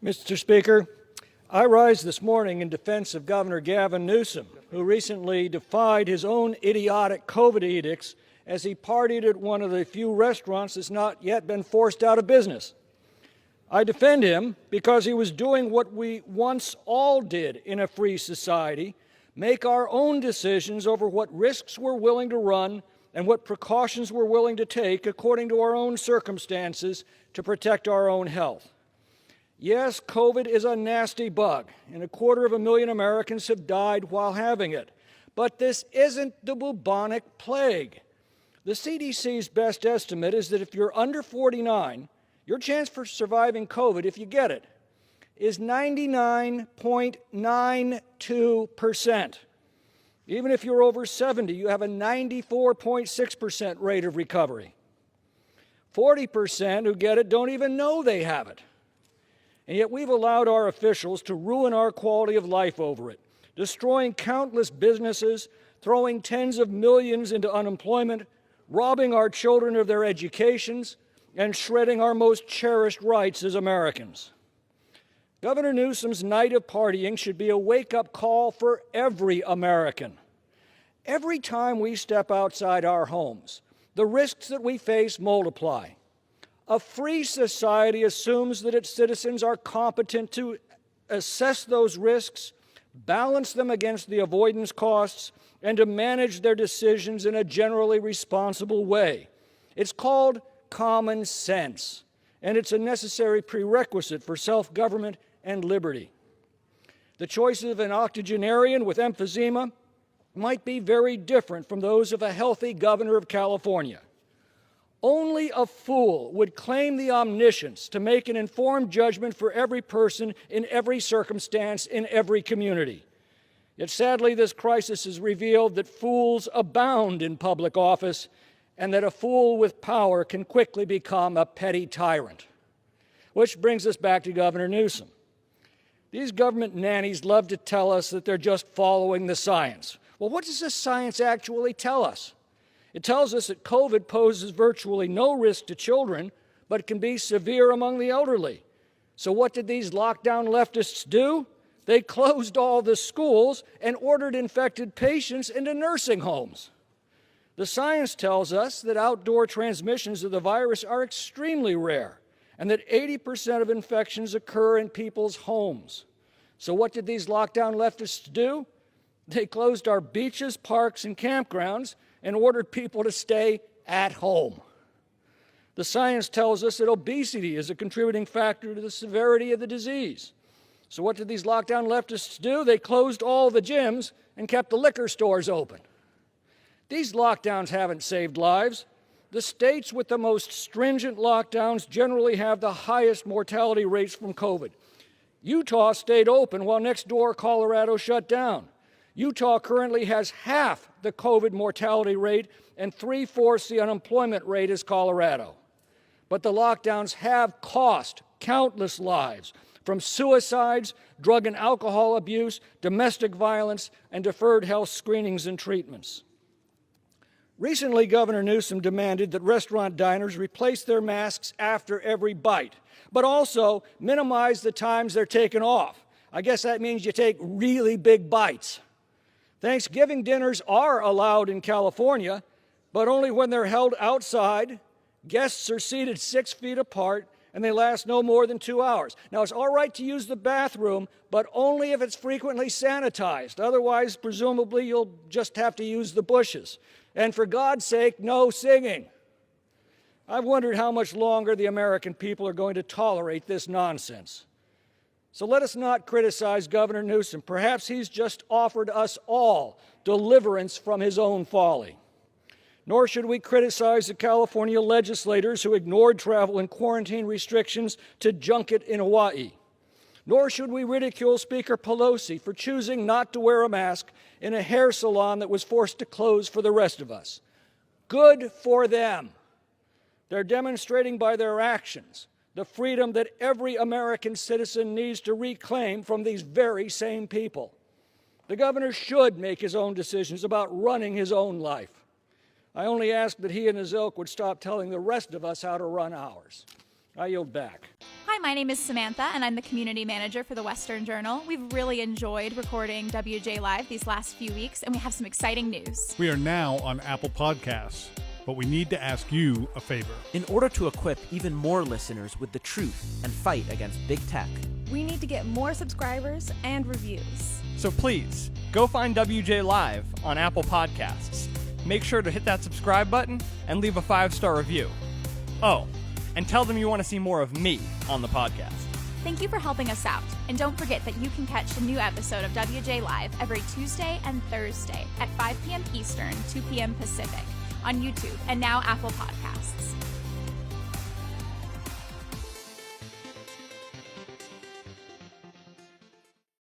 Mr. Speaker, I rise this morning in defense of Governor Gavin Newsom, who recently defied his own idiotic COVID edicts as he partied at one of the few restaurants that's not yet been forced out of business. I defend him because he was doing what we once all did in a free society, make our own decisions over what risks we're willing to run and what precautions we're willing to take according to our own circumstances to protect our own health. Yes, COVID is a nasty bug, and 250,000 Americans have died while having it. But this isn't the bubonic plague. The CDC's best estimate is that if you're under 49, your chance for surviving COVID, if you get it, is 99.92%. Even if you're over 70, you have a 94.6% rate of recovery. 40% who get it don't even know they have it. And yet we've allowed our officials to ruin our quality of life over it, destroying countless businesses, throwing tens of millions into unemployment, robbing our children of their educations, and shredding our most cherished rights as Americans. Governor Newsom's night of partying should be a wake-up call for every American. Every time we step outside our homes, the risks that we face multiply. A free society assumes that its citizens are competent to assess those risks, balance them against the avoidance costs, and to manage their decisions in a generally responsible way. It's called common sense, and it's a necessary prerequisite for self-government and liberty. The choices of an octogenarian with emphysema might be very different from those of a healthy governor of California. Only a fool would claim the omniscience to make an informed judgment for every person in every circumstance in every community. Yet sadly, this crisis has revealed that fools abound in public office and that a fool with power can quickly become a petty tyrant. Which brings us back to Governor Newsom. These government nannies love to tell us that they're just following the science. Well, what does the science actually tell us? It tells us that COVID poses virtually no risk to children, but can be severe among the elderly. So what did these lockdown leftists do? They closed all the schools and ordered infected patients into nursing homes. The science tells us that outdoor transmissions of the virus are extremely rare and that 80% of infections occur in people's homes. So what did these lockdown leftists do? They closed our beaches, parks, and campgrounds and ordered people to stay at home. The science tells us that obesity is a contributing factor to the severity of the disease. So what did these lockdown leftists do? They closed all the gyms and kept the liquor stores open. These lockdowns haven't saved lives. The states with the most stringent lockdowns generally have the highest mortality rates from COVID. Utah stayed open while next door Colorado shut down. Utah currently has half the COVID mortality rate and 3/4 the unemployment rate as Colorado. But the lockdowns have cost countless lives, from suicides, drug and alcohol abuse, domestic violence, and deferred health screenings and treatments. Recently, Governor Newsom demanded that restaurant diners replace their masks after every bite, but also minimize the times they're taken off. I guess that means you take really big bites. Thanksgiving dinners are allowed in California, but only when they're held outside, guests are seated 6 feet apart, and they last no more than 2 hours. Now, it's all right to use the bathroom, but only if it's frequently sanitized. Otherwise, presumably, you'll just have to use the bushes. And for God's sake, no singing. I've wondered how much longer the American people are going to tolerate this nonsense. So let us not criticize Governor Newsom. Perhaps he's just offered us all deliverance from his own folly. Nor should we criticize the California legislators who ignored travel and quarantine restrictions to junket in Hawaii. Nor should we ridicule Speaker Pelosi for choosing not to wear a mask in a hair salon that was forced to close for the rest of us. Good for them. They're demonstrating by their actions the freedom that every American citizen needs to reclaim from these very same people. The governor should make his own decisions about running his own life. I only ask that he and his ilk would stop telling the rest of us how to run ours. I yield back. Hi, my name is Samantha, and I'm the community manager for the Western Journal. We've really enjoyed recording WJ Live these last few weeks, and we have some exciting news. We are now on Apple Podcasts, but we need to ask you a favor. In order to equip even more listeners with the truth and fight against big tech, we need to get more subscribers and reviews. So please, go find WJ Live on Apple Podcasts. Make sure to hit that subscribe button and leave a 5-star review. Oh, and tell them you want to see more of me on the podcast. Thank you for helping us out. And don't forget that you can catch a new episode of WJ Live every Tuesday and Thursday at 5 p.m. Eastern, 2 p.m. Pacific on YouTube and now Apple Podcasts.